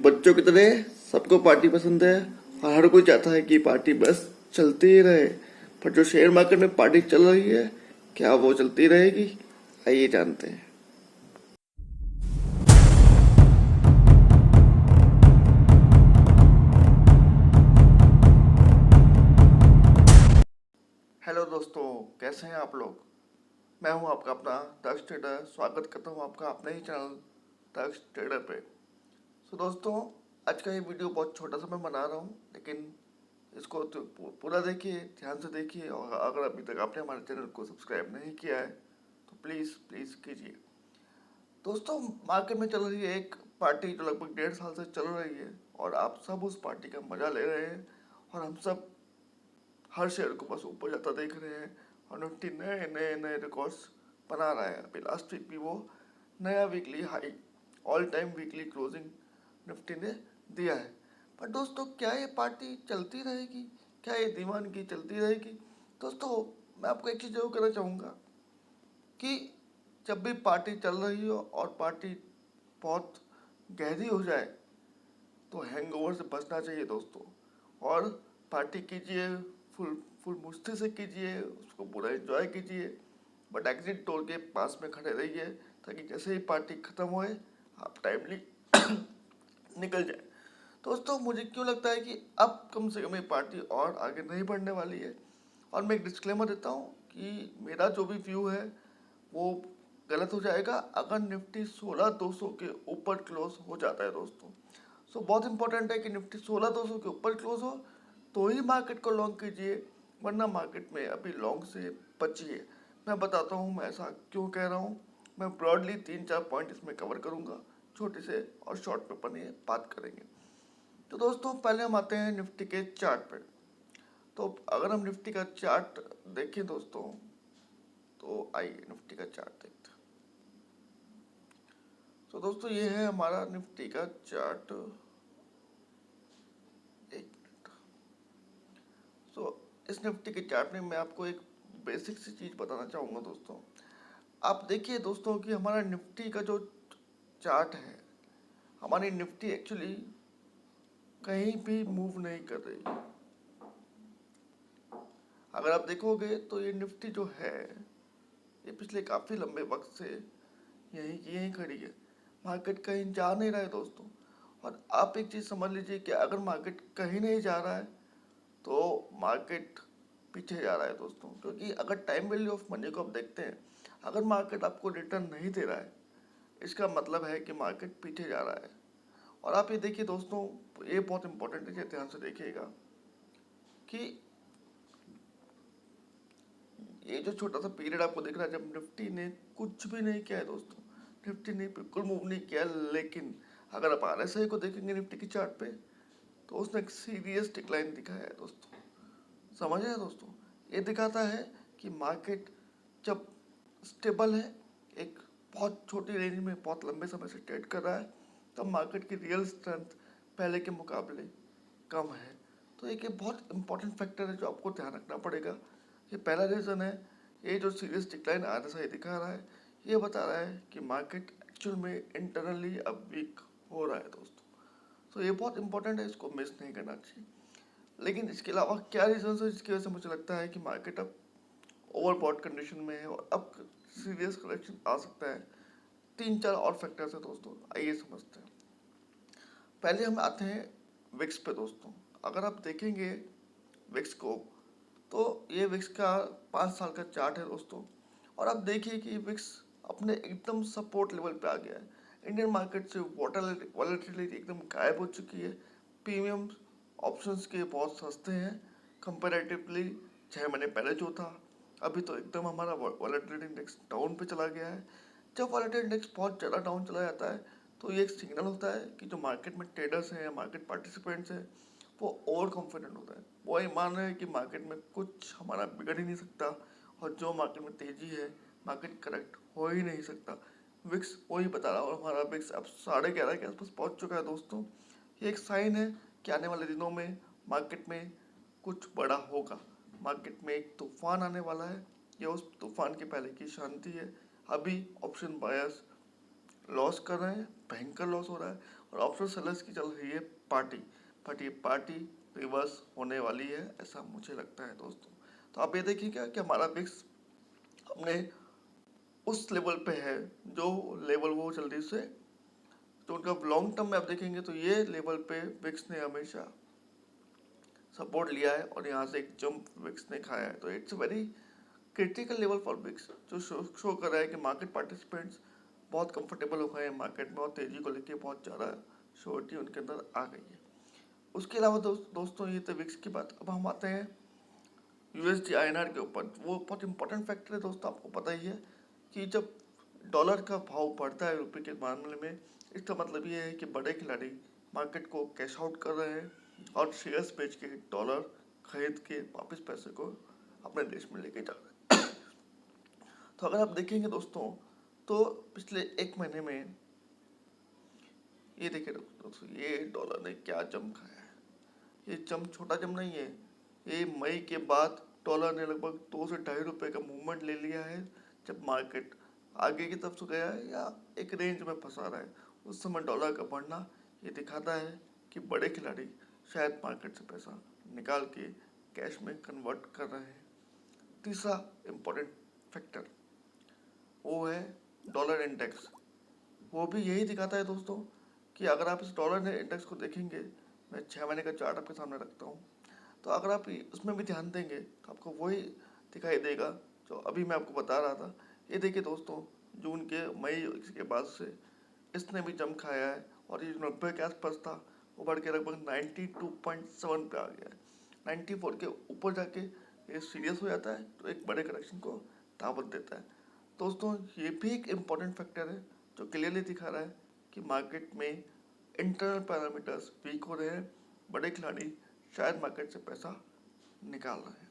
बच्चों की तरह सबको पार्टी पसंद है और हर कोई चाहता है कि पार्टी बस चलती ही रहे। पर जो शेयर मार्केट में पार्टी चल रही है, क्या वो चलती रहेगी? आइए जानते हैं। हेलो दोस्तों, कैसे हैं आप लोग? मैं हूं आपका अपना दक्ष ट्रेडर। स्वागत करता हूं आपका अपने ही चैनल दक्ष ट्रेडर पे। दोस्तों, आज का ये वीडियो बहुत छोटा सा मैं बना रहा हूँ, लेकिन इसको तो पूरा देखिए, ध्यान से देखिए। और अगर अभी तक आपने हमारे चैनल को सब्सक्राइब नहीं किया है तो प्लीज़ प्लीज़ कीजिए। दोस्तों, मार्केट में चल रही है एक पार्टी जो लगभग 1.5 साल से चल रही है और आप सब उस पार्टी का मजा ले रहे हैं और हम सब हर शेयर को बस ऊपर जाता देख रहे हैं और निफ्टी नए नए नए रिकॉर्ड्स बना रहा है। अभी लास्ट वीक भी वो नया weekly high, all time weekly closing Nifty ने दिया है। पर दोस्तों, क्या ये पार्टी चलती रहेगी? क्या ये दीवानगी चलती रहेगी? दोस्तों, मैं आपको एक चीज़ जरूर कहना चाहूँगा कि जब भी पार्टी चल रही हो और पार्टी बहुत गहरी हो जाए तो हैंगओवर से बचना चाहिए दोस्तों। और पार्टी कीजिए, फुल फुल मुश्किल से कीजिए, उसको पूरा एंजॉय कीजिए, बट एग्जिट डोर के पास में खड़े रहिए ताकि जैसे ही पार्टी ख़त्म होए आप टाइमली निकल जाए। दोस्तों, मुझे क्यों लगता है कि अब कम से कम ये पार्टी और आगे नहीं बढ़ने वाली है। और मैं एक डिस्क्लेमर देता हूँ कि मेरा जो भी व्यू है वो गलत हो जाएगा अगर निफ्टी 16,200 के ऊपर क्लोज हो जाता है दोस्तों। बहुत इंपॉर्टेंट है कि निफ्टी 16,200 के ऊपर क्लोज हो तो ही मार्केट को लॉन्ग कीजिए, वरना मार्केट में अभी लॉन्ग से बचिए। मैं बताता हूँ मैं ऐसा क्यों कह रहा हूँ। मैं ब्रॉडली 3-4 पॉइंट इसमें कवर करूँगा, छोटे से और शॉर्ट पेपर में बात करेंगे। तो दोस्तों, पहले हम आते हैं निफ्टी के चार्ट पे। तो अगर हम निफ्टी का चार्ट देखें दोस्तों, तो आइए निफ्टी का चार्ट देखते हैं। तो दोस्तों, ये है हमारा निफ्टी का चार्ट। एक मिनट। इस निफ्टी के चार्ट में मैं आपको एक बेसिक सी चीज़ बताना चाहूँगा दोस्तों। आप देखिए दोस्तों कि हमारा निफ्टी का जो चार्ट है, हमारी निफ्टी एक्चुअली कहीं भी मूव नहीं कर रही। अगर आप देखोगे तो ये निफ्टी जो है ये पिछले काफ़ी लंबे वक्त से यहीं की यहीं खड़ी है। मार्केट कहीं जा नहीं रहा है दोस्तों। और आप एक चीज़ समझ लीजिए कि अगर मार्केट कहीं नहीं जा रहा है तो मार्केट पीछे जा रहा है दोस्तों। क्योंकि अगर टाइम वैल्यू ऑफ मनी को आप देखते हैं, अगर मार्केट आपको रिटर्न नहीं दे रहा है इसका मतलब है कि मार्केट पीछे जा रहा है। और आप ये देखिए दोस्तों, ये बहुत इंपॉर्टेंट है, ध्यान से देखिएगा कि ये जो छोटा सा पीरियड आपको दिख रहा है जब निफ्टी ने कुछ भी नहीं किया है दोस्तों, निफ्टी ने बिल्कुल मूव नहीं किया। लेकिन अगर आप आरएसआई को देखेंगे निफ्टी की चार्ट पे तो उसने एक सीरियस डिक्लाइन दिखाया है दोस्तों। समझ रहे हैं दोस्तों? ये दिखाता है कि मार्केट जब स्टेबल है, एक बहुत छोटी रेंज में बहुत लंबे समय से ट्रेड कर रहा है, तब मार्केट की रियल स्ट्रेंथ पहले के मुकाबले कम है। तो एक ये बहुत इंपॉर्टेंट फैक्टर है जो आपको ध्यान रखना पड़ेगा। ये पहला रीज़न है। ये जो सीरियस डिक्लाइन आरएसआई दिखा रहा है ये बता रहा है कि मार्केट एक्चुअल में इंटरनली अब वीक हो रहा है दोस्तों। ये बहुत इंपॉर्टेंट है, इसको मिस नहीं करना चाहिए। लेकिन इसके अलावा क्या रीजन है जिसकी वजह से मुझे लगता है कि मार्केट अब ओवरबॉट कंडीशन में है और अब सीरियस करेक्शन आ सकता है? 3-4 और फैक्टर्स है दोस्तों, आइए समझते हैं। पहले हम आते हैं विक्स पे दोस्तों। अगर आप देखेंगे विक्स को तो ये विक्स का 5 साल का चार्ट है दोस्तों। और आप देखिए कि विक्स अपने एकदम सपोर्ट लेवल पे आ गया है। इंडियन मार्केट से वॉलेटिलिटी एकदम गायब हो चुकी है। प्रीमियम ऑप्शंस के बहुत सस्ते हैं कंपैरेटिवली 6 महीने पहले जो था। अभी तो एकदम हमारा वॉलेटिलिटी इंडेक्स डाउन पे चला गया है। जब वॉलेटिलिटी इंडेक्स बहुत ज़्यादा डाउन चला जाता है तो ये एक सिग्नल होता है कि जो मार्केट में ट्रेडर्स हैं या मार्केट पार्टिसिपेंट्स हैं वो ओवर कॉन्फिडेंट होता है। वो ये मान रहे हैं कि मार्केट में कुछ हमारा बिगड़ ही नहीं सकता और जो मार्केट में तेज़ी है मार्केट करेक्ट हो ही नहीं सकता। विक्स वही बता रहा है और हमारा विक्स अब 11:30 के आसपास पहुंच चुका है दोस्तों। ये एक साइन है कि आने वाले दिनों में मार्केट में कुछ बड़ा होगा। मार्केट में एक तूफान आने वाला है। ये उस तूफान के पहले की शांति है। अभी ऑप्शन बायर्स लॉस कर रहे हैं, भयंकर लॉस हो रहा है और ऑप्शन सेलर्स की चल रही है पार्टी रिवर्स होने वाली है, ऐसा मुझे लगता है दोस्तों। तो आप ये देखिएगा कि हमारा विक्स अपने उस लेवल पे है जो लेवल वो जल्दी से, तो उनका लॉन्ग टर्म में आप देखेंगे तो ये लेवल पे विक्स ने हमेशा सपोर्ट लिया है और यहाँ से एक जंप विक्स ने खाया है। तो it's very critical level for wicks, जो शो कर रहा है कि मार्केट पार्टिसिपेंट्स बहुत कंफर्टेबल हो गए हैं मार्केट में और तेजी को लेके बहुत ज़्यादा श्योरिटी उनके अंदर आ गई है। उसके अलावा दोस्तों ये तो विक्स की बात। अब हम आते हैं USD INR के ऊपर। वो बहुत इंपॉर्टेंट फैक्टर है दोस्तों, आपको पता ही है कि जब डॉलर का भाव बढ़ता है रुपये के मामले में, इसका मतलब ये है कि बड़े खिलाड़ी मार्केट को कैश आउट कर रहे हैं और शेयर्स बेच के डॉलर खरीद के वापस पैसे को अपने देश में लेके जा रहे हैं। तो अगर आप देखेंगे दोस्तों तो पिछले एक महीने में ये देखिए दोस्तों, ये डॉलर ने क्या जम खाया है। ये जम छोटा जम नहीं है, ये मई के बाद डॉलर ने लगभग 2 से ढाई रुपये का मूवमेंट ले लिया है। जब मार्केट आगे की तरफ से गया है या एक रेंज में फंसा रहा है, उस समय डॉलर का बढ़ना ये दिखाता है कि बड़े खिलाड़ी शायद मार्केट से पैसा निकाल के कैश में कन्वर्ट कर रहे हैं। तीसरा इम्पोर्टेंट फैक्टर वो है डॉलर इंडेक्स। वो भी यही दिखाता है दोस्तों कि अगर आप इस डॉलर इंडेक्स को देखेंगे, मैं 6 महीने का चार्ट आपके सामने रखता हूँ, तो अगर आप उसमें भी ध्यान देंगे तो आपको वही दिखाई देगा जो अभी मैं आपको बता रहा था। ये देखिए दोस्तों, जून के मई के बाद से इसने भी जम खाया है और ये 90 के आसपास था, वो बढ़ के लगभग 92.7 पे आ गया है। 94 के ऊपर जाके ये सीरियस हो जाता है तो एक बड़े करेक्शन को दावत देता है। दोस्तों ये भी एक इम्पॉर्टेंट फैक्टर है जो क्लियरली दिखा रहा है कि मार्केट में इंटरनल पैरामीटर्स वीक हो रहे हैं, बड़े खिलाड़ी शायद मार्केट से पैसा निकाल रहे हैं।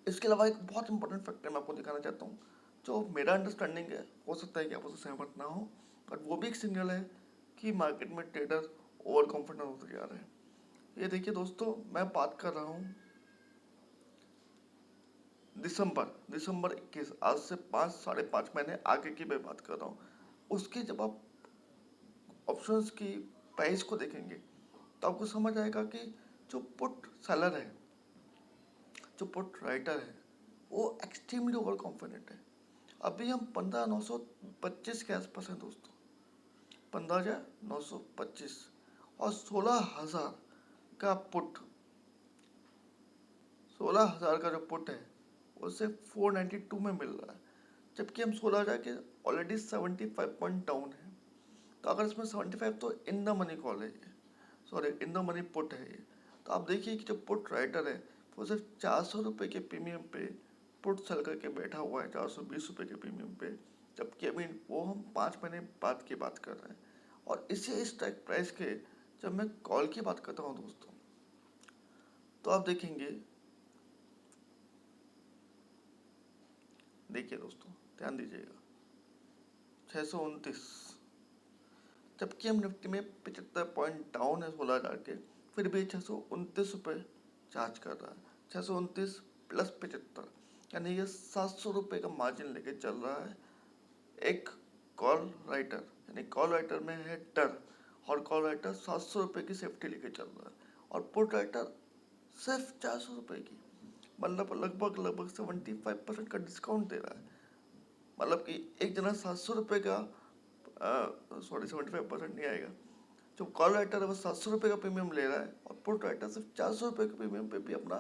इसके अलावा एक बहुत इंपॉर्टेंट फैक्टर मैं आपको दिखाना चाहता हूँ, जो मेरा अंडरस्टैंडिंग है, हो सकता है कि आप उससे सहमत ना हो, बट वो भी एक सिग्नल है कि मार्केट में ट्रेडर ओवर कॉन्फिडेंट होते जा रहे हैं। ये देखिए दोस्तों, मैं बात कर रहा हूँ दिसंबर 21, आज से 5-5.5 महीने आगे की मैं बात कर रहा हूँ। उसके जब आप ऑप्शंस की प्राइस को देखेंगे तो आपको समझ आएगा कि जो पुट सेलर है, जो पुट राइटर है, वो एक्सट्रीमली ओवर कॉन्फिडेंट है। अभी हम 15,925 के आसपास हैं दोस्तों, 15,925 और 16,000 का पुट, 16,000 का जो पुट है उसे 492 में मिल रहा है, जबकि हम 16,000 के ऑलरेडी 75 पॉइंट डाउन है। तो अगर इसमें 75 तो इन द मनी कॉल है ये, sorry in the money put है ये। तो आप देखिए कि जो पुट राइटर है वो सिर्फ 400 रुपये के प्रीमियम पे पुट सेल करके बैठा हुआ है, 420 रुपये के प्रीमियम पे, जबकि अभी वो हम 5 महीने बाद की बात कर रहे हैं। और इसी स्ट्राइक प्राइस के जब मैं कॉल की बात करता हूँ दोस्तों, तो आप देखेंगे, देखिए दोस्तों ध्यान दीजिएगा, 629, जबकि हम निफ्टी में 75 पॉइंट डाउन है 16,000 के, फिर भी 629 रुपये चार्ज कर रहा है। 629 प्लस 75, यानी ये 700 रुपये का मार्जिन लेके चल रहा है एक कॉल राइटर, यानी कॉल राइटर में है डर, और कॉल राइटर 700 रुपये की सेफ्टी लेके चल रहा है, और पुट राइटर सिर्फ 400 रुपये की, मतलब लगभग 75% का डिस्काउंट दे रहा है। मतलब कि एक जना 700 रुपये का, सॉरी 75% नहीं आएगा, जो कॉल राइटर है वो 700 रुपये का प्रीमियम ले रहा है और पुट राइटर सिर्फ 400 रुपये के प्रीमियम पे भी अपना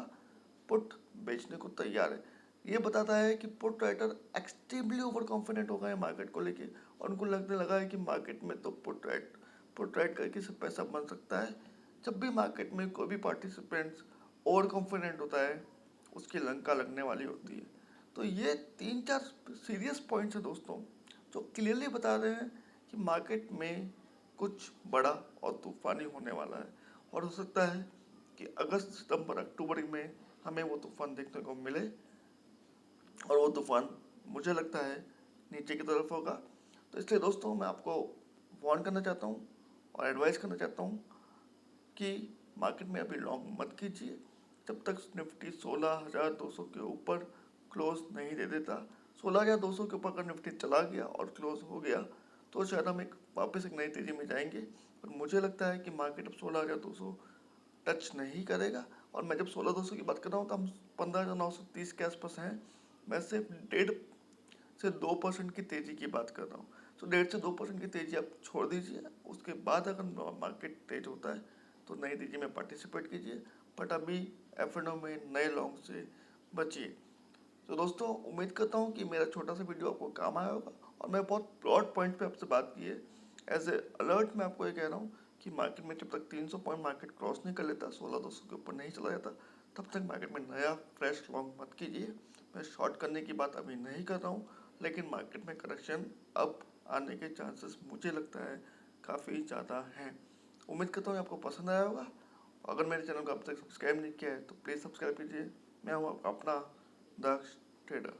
पुट बेचने को तैयार है। ये बताता है कि put writer extremely over confident हो गए हैं मार्केट को लेके, और उनको लगने लगा है कि मार्केट में तो पुट राइट करके से पैसा बन सकता है। जब भी मार्केट में कोई भी पार्टिसिपेंट्स ओवर कॉन्फिडेंट होता है, उसकी लंका लगने वाली होती है। तो ये 3-4 सीरियस पॉइंट्स हैं दोस्तों, जो क्लियरली बता रहे हैं कि मार्केट में कुछ बड़ा और तूफानी होने वाला है, और हो सकता है कि अगस्त सितंबर अक्टूबर में हमें वो तूफान देखने को मिले, और वो तूफान मुझे लगता है नीचे की तरफ होगा। तो इसलिए दोस्तों मैं आपको वार्न करना चाहता हूँ और एडवाइस करना चाहता हूँ कि मार्केट में अभी लॉन्ग मत कीजिए जब तक निफ्टी 16,200 के ऊपर क्लोज नहीं दे देता। 16,200 के ऊपर अगर निफ्टी चला गया और क्लोज हो गया तो शायद हम वापस एक नई तेजी में जाएंगे, पर मुझे लगता है कि मार्केट अब 16,200 टच नहीं करेगा। और मैं जब 16,200 की बात कर रहा हूँ तो हम 15,930 के आसपास हैं। मैं सिर्फ 1.5 से 2% की तेज़ी की बात कर रहा हूँ। तो 1.5 से 2% की तेज़ी आप छोड़ दीजिए, उसके बाद अगर मार्केट तेज होता है तो नई तेज़ी में पार्टिसिपेट कीजिए, बट अभी एफ में नए लॉन्ग से बचिए। तो दोस्तों, उम्मीद करता हूँ कि मेरा छोटा सा वीडियो आपको काम आया होगा और मैं बहुत ब्रॉड पॉइंट पे आपसे बात की है। एज ए अलर्ट मैं आपको ये कह रहा हूँ कि मार्केट में जब तक 300 पॉइंट मार्केट क्रॉस नहीं कर लेता, 16,200 के ऊपर नहीं चला जाता, तब तक मार्केट में नया फ्रेश लॉन्ग मत कीजिए। मैं शॉर्ट करने की बात अभी नहीं कर रहा हूँ, लेकिन मार्केट में करेक्शन अब आने के चांसेस मुझे लगता है काफ़ी ज़्यादा हैं। उम्मीद करता हूँ आपको पसंद आया होगा। अगर मेरे चैनल को अब तक सब्सक्राइब नहीं किया है तो प्लीज़ सब्सक्राइब कीजिए। मैं हूँ अपना दक्ष ट्रेडर।